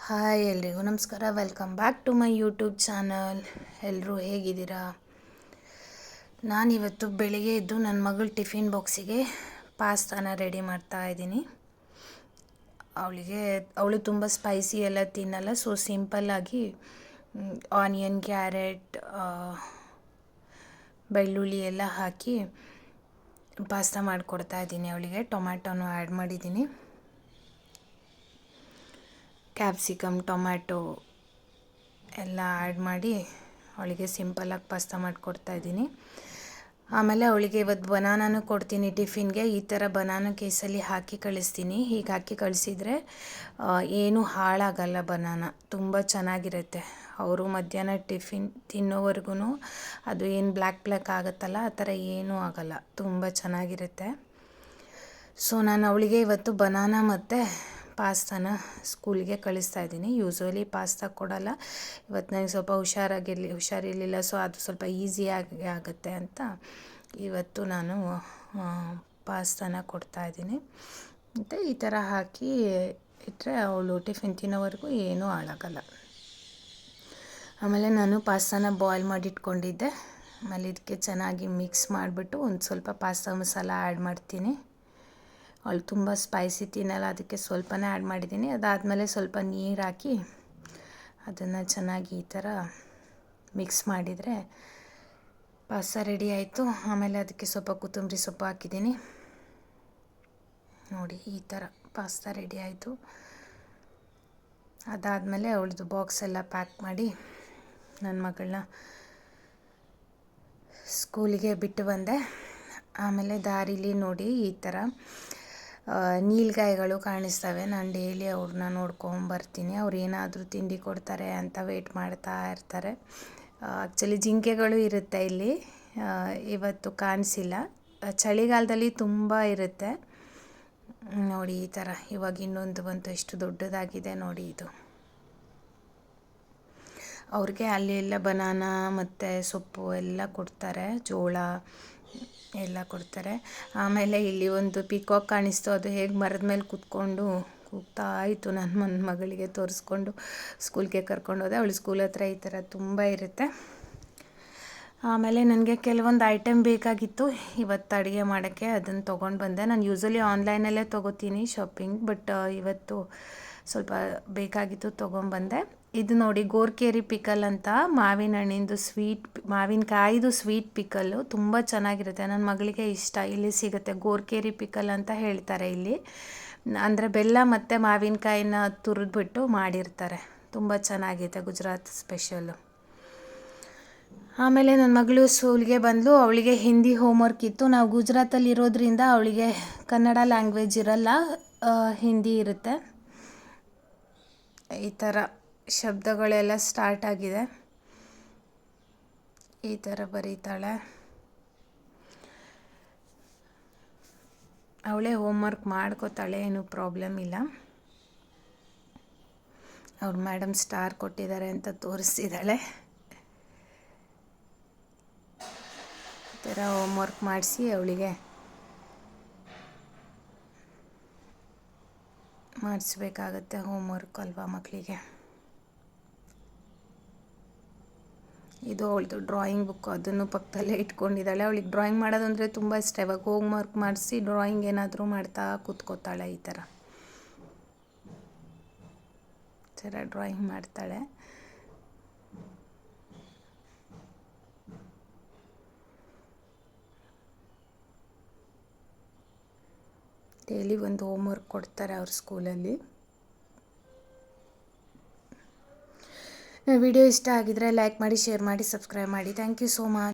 Hi ಎಲ್ರಿಗೂ ನಮಸ್ಕಾರ. Welcome back to my YouTube channel. ಎಲ್ಲರೂ ಹೇಗಿದ್ದೀರಾ? ನಾನಿವತ್ತು ಬೆಳಿಗ್ಗೆ ಎದ್ದು ನನ್ನ ಮಗಳ ಟಿಫಿನ್ ಬಾಕ್ಸಿಗೆ ಪಾಸ್ತಾನ ರೆಡಿ ಮಾಡ್ತಾ ಇದ್ದೀನಿ. ಅವಳು ತುಂಬ ಸ್ಪೈಸಿ ಎಲ್ಲ ತಿನ್ನಲ್ಲ, ಸೊ ಸಿಂಪಲ್ಲಾಗಿ ಆನಿಯನ್, ಕ್ಯಾರೆಟ್, ಬೆಳ್ಳುಳ್ಳಿ ಎಲ್ಲ ಹಾಕಿ ಪಾಸ್ತಾ ಮಾಡಿಕೊಡ್ತಾ ಇದ್ದೀನಿ. ಅವಳಿಗೆ ಟೊಮ್ಯಾಟೊನೂ ಆ್ಯಡ್ ಮಾಡಿದ್ದೀನಿ, ಕ್ಯಾಪ್ಸಿಕಮ್, ಟೊಮ್ಯಾಟೊ ಎಲ್ಲ ಆ್ಯಡ್ ಮಾಡಿ ಅವಳಿಗೆ ಸಿಂಪಲ್ಲಾಗಿ ಪಾಸ್ತಾ ಮಾಡಿಕೊಡ್ತಾಯಿದ್ದೀನಿ. ಆಮೇಲೆ ಅವಳಿಗೆ ಇವತ್ತು ಬನಾನೂ ಕೊಡ್ತೀನಿ ಟಿಫಿನ್ಗೆ. ಈ ಥರ ಬನಾನ ಕೇಸಲ್ಲಿ ಹಾಕಿ ಕಳಿಸ್ತೀನಿ. ಹೀಗೆ ಹಾಕಿ ಕಳಿಸಿದರೆ ಏನೂ ಹಾಳಾಗಲ್ಲ, ಬನಾನ ತುಂಬ ಚೆನ್ನಾಗಿರುತ್ತೆ. ಅವರು ಮಧ್ಯಾಹ್ನ ಟಿಫಿನ್ ತಿನ್ನೋವರೆಗೂ ಅದು ಏನು ಬ್ಲ್ಯಾಕ್ ಆಗುತ್ತಲ್ಲ, ಆ ಥರ ಏನೂ ಆಗಲ್ಲ, ತುಂಬ ಚೆನ್ನಾಗಿರುತ್ತೆ. ಸೊ ನಾನು ಅವಳಿಗೆ ಇವತ್ತು ಬನಾನ ಮತ್ತು ಪಾಸ್ತಾನ ಸ್ಕೂಲಿಗೆ ಕಳಿಸ್ತಾ ಇದ್ದೀನಿ. ಯೂಶ್ವಲಿ ಪಾಸ್ತಾ ಕೊಡಲ್ಲ, ಇವತ್ತು ನನಗೆ ಸ್ವಲ್ಪ ಹುಷಾರಿರಲಿಲ್ಲ, ಸೊ ಅದು ಸ್ವಲ್ಪ ಈಸಿಯಾಗಿ ಆಗುತ್ತೆ ಅಂತ ಇವತ್ತು ನಾನು ಪಾಸ್ತಾನ ಕೊಡ್ತಾಯಿದ್ದೀನಿ. ಮತ್ತು ಈ ಥರ ಹಾಕಿ ಇಟ್ಟರೆ ಅವಳು ಟಿಫಿನ್ ತಿನ್ನೋವರೆಗೂ ಏನೂ ಹಾಳಾಗಲ್ಲ. ಆಮೇಲೆ ನಾನು ಪಾಸ್ತಾನ ಬಾಯ್ಲ್ ಮಾಡಿ ಇಟ್ಕೊಂಡಿದ್ದೆ. ಆಮೇಲೆ ಇದಕ್ಕೆ ಚೆನ್ನಾಗಿ ಮಿಕ್ಸ್ ಮಾಡಿಬಿಟ್ಟು ಒಂದು ಸ್ವಲ್ಪ ಪಾಸ್ತಾ ಮಸಾಲ ಆ್ಯಡ್ ಮಾಡ್ತೀನಿ. ಅವಳು ತುಂಬ ಸ್ಪೈಸಿ ತಿನ್ನಲ್ಲ, ಅದಕ್ಕೆ ಸ್ವಲ್ಪನೇ ಆ್ಯಡ್ ಮಾಡಿದ್ದೀನಿ. ಅದಾದಮೇಲೆ ಸ್ವಲ್ಪ ನೀರು ಹಾಕಿ ಅದನ್ನು ಚೆನ್ನಾಗಿ ಈ ಥರ ಮಿಕ್ಸ್ ಮಾಡಿದರೆ ಪಾಸ್ತಾ ರೆಡಿ ಆಯಿತು. ಆಮೇಲೆ ಅದಕ್ಕೆ ಸ್ವಲ್ಪ ಕೊತ್ತಂಬರಿ ಸೊಪ್ಪು ಹಾಕಿದ್ದೀನಿ. ನೋಡಿ, ಈ ಥರ ಪಾಸ್ತಾ ರೆಡಿ ಆಯಿತು. ಅದಾದಮೇಲೆ ಅವಳದು ಬಾಕ್ಸ್ ಎಲ್ಲ ಪ್ಯಾಕ್ ಮಾಡಿ ನನ್ನ ಮಗಳನ್ನ ಸ್ಕೂಲಿಗೆ ಬಿಟ್ಟು ಬಂದೆ. ಆಮೇಲೆ ದಾರಿಲಿ ನೋಡಿ ಈ ಥರ ನೀಲ್ಗಾಯಿಗಳು ಕಾಣಿಸ್ತವೆ. ನಾನು ಡೈಲಿ ಅವ್ರನ್ನ ನೋಡ್ಕೊಂಬರ್ತೀನಿ. ಅವ್ರು ಏನಾದರೂ ತಿಂಡಿ ಕೊಡ್ತಾರೆ ಅಂತ ವೆಯ್ಟ್ ಮಾಡ್ತಾ ಇರ್ತಾರೆ. ಆ್ಯಕ್ಚುಲಿ ಜಿಂಕೆಗಳು ಇರುತ್ತೆ ಇಲ್ಲಿ, ಇವತ್ತು ಕಾಣಿಸಿಲ್ಲ. ಚಳಿಗಾಲದಲ್ಲಿ ತುಂಬ ಇರುತ್ತೆ ನೋಡಿ. ಈ ಥರ ಇವಾಗ ಇನ್ನೊಂದು ಬಂತು, ಎಷ್ಟು ದೊಡ್ಡದಾಗಿದೆ ನೋಡಿ ಇದು. ಅವ್ರಿಗೆ ಅಲ್ಲಿ ಎಲ್ಲ ಬನಾನ ಮತ್ತು ಸೊಪ್ಪು ಎಲ್ಲ ಕೊಡ್ತಾರೆ, ಜೋಳ ಎಲ್ಲ ಕೊಡ್ತಾರೆ. ಆಮೇಲೆ ಇಲ್ಲಿ ಒಂದು ಪಿಕಾಕ್ ಕಾಣಿಸ್ತು, ಅದು ಹೇಗೆ ಮರದ ಮೇಲೆ ಕೂತ್ಕೊಂಡು ಕೂಗ್ತಾ ಇತ್ತು. ನನ್ನ ಮಗಳಿಗೆ ತೋರಿಸ್ಕೊಂಡು ಸ್ಕೂಲ್ಗೆ ಕರ್ಕೊಂಡೋದೆ. ಅವಳು ಸ್ಕೂಲ್ ಹತ್ರ ಈ ಥರ ತುಂಬ ಇರುತ್ತೆ. ಆಮೇಲೆ ನನಗೆ ಕೆಲವೊಂದು ಐಟಮ್ ಬೇಕಾಗಿತ್ತು ಇವತ್ತು ಅಡುಗೆ ಮಾಡೋಕ್ಕೆ, ಅದನ್ನು ತೊಗೊಂಡು ಬಂದೆ. ನಾನು ಯೂಶ್ವಲಿ ಆನ್ಲೈನಲ್ಲೇ ತೊಗೋತೀನಿ ಶಾಪಿಂಗ್, ಬಟ್ ಇವತ್ತು ಸ್ವಲ್ಪ ಬೇಕಾಗಿತ್ತು, ತೊಗೊಂಬಂದೆ. ಇದು ನೋಡಿ, ಗೋರ್ಕೇರಿ ಪಿಕಲ್ ಅಂತ, ಮಾವಿನಕಾಯಿದು ಸ್ವೀಟ್ ಪಿಕಲ್ಲು, ತುಂಬ ಚೆನ್ನಾಗಿರುತ್ತೆ. ನನ್ನ ಮಗಳಿಗೆ ಇಷ್ಟ. ಇಲ್ಲಿ ಸಿಗುತ್ತೆ, ಗೋರ್ಕೇರಿ ಪಿಕಲ್ ಅಂತ ಹೇಳ್ತಾರೆ ಇಲ್ಲಿ. ಅಂದರೆ ಬೆಲ್ಲ ಮತ್ತು ಮಾವಿನಕಾಯಿನ ತುರಿದ್ಬಿಟ್ಟು ಮಾಡಿರ್ತಾರೆ, ತುಂಬ ಚೆನ್ನಾಗಿದೆ, ಗುಜರಾತ್ ಸ್ಪೆಷಲ್ಲು. ಆಮೇಲೆ ನನ್ನ ಮಗಳು ಸ್ಕೂಲ್ಗೆ ಬಂದಳು. ಅವಳಿಗೆ ಹಿಂದಿ ಹೋಮ್ವರ್ಕ್ ಇತ್ತು. ನಾವು ಗುಜರಾತಲ್ಲಿ ಇರೋದ್ರಿಂದ ಅವಳಿಗೆ ಕನ್ನಡ ಲ್ಯಾಂಗ್ವೇಜ್ ಇರಲ್ಲ, ಹಿಂದಿ ಇರುತ್ತೆ. ಈ ಥರ ಶಬ್ದಗಳೆಲ್ಲ ಸ್ಟಾರ್ಟ್ ಆಗಿದೆ, ಈ ಥರ ಬರೀತಾಳೆ. ಅವಳೇ ಹೋಮ್ವರ್ಕ್ ಮಾಡ್ಕೋತಾಳೆ, ಏನೂ ಪ್ರಾಬ್ಲಮ್ ಇಲ್ಲ. ಅವ್ರ ಮೇಡಮ್ ಸ್ಟಾರ್ ಕೊಟ್ಟಿದ್ದಾರೆ ಅಂತ ತೋರಿಸ್ತಿದ್ದಾಳೆ. ಈ ಥರ ಹೋಮ್ವರ್ಕ್ ಮಾಡಿಸಿ ಅವಳಿಗೆ ಮಾಡಿಸ್ಬೇಕಾಗತ್ತೆ, ಹೋಮ್ವರ್ಕ್ ಅಲ್ವಾ ಮಕ್ಕಳಿಗೆ. ಇದು ಅವಳದು ಡ್ರಾಯಿಂಗ್ ಬುಕ್, ಅದನ್ನು ಪಕ್ಕದಲ್ಲೇ ಇಟ್ಕೊಂಡಿದ್ದಾಳೆ. ಅವಳಿಗೆ ಡ್ರಾಯಿಂಗ್ ಮಾಡೋದು ಅಂದರೆ ತುಂಬ ಇಷ್ಟ. ಇವಾಗ ಹೋಮ್ವರ್ಕ್ ಮಾಡಿಸಿ ಡ್ರಾಯಿಂಗ್ ಏನಾದರೂ ಮಾಡ್ತಾ ಕೂತ್ಕೋತಾಳೆ. ಈ ಥರ ಡ್ರಾಯಿಂಗ್ ಮಾಡ್ತಾಳೆ. ಡೈಲಿ ಒಂದು ಹೋಮ್ವರ್ಕ್ ಕೊಡ್ತಾರೆ ಅವ್ರ ಸ್ಕೂಲಲ್ಲಿ. ವಿಡಿಯೋ ಇಷ್ಟ ಆಗಿದರೆ ಲೈಕ್ ಮಾಡಿ, ಶೇರ್ ಮಾಡಿ, ಸಬ್ಸ್ಕ್ರೈಬ್ ಮಾಡಿ. Thank you so much.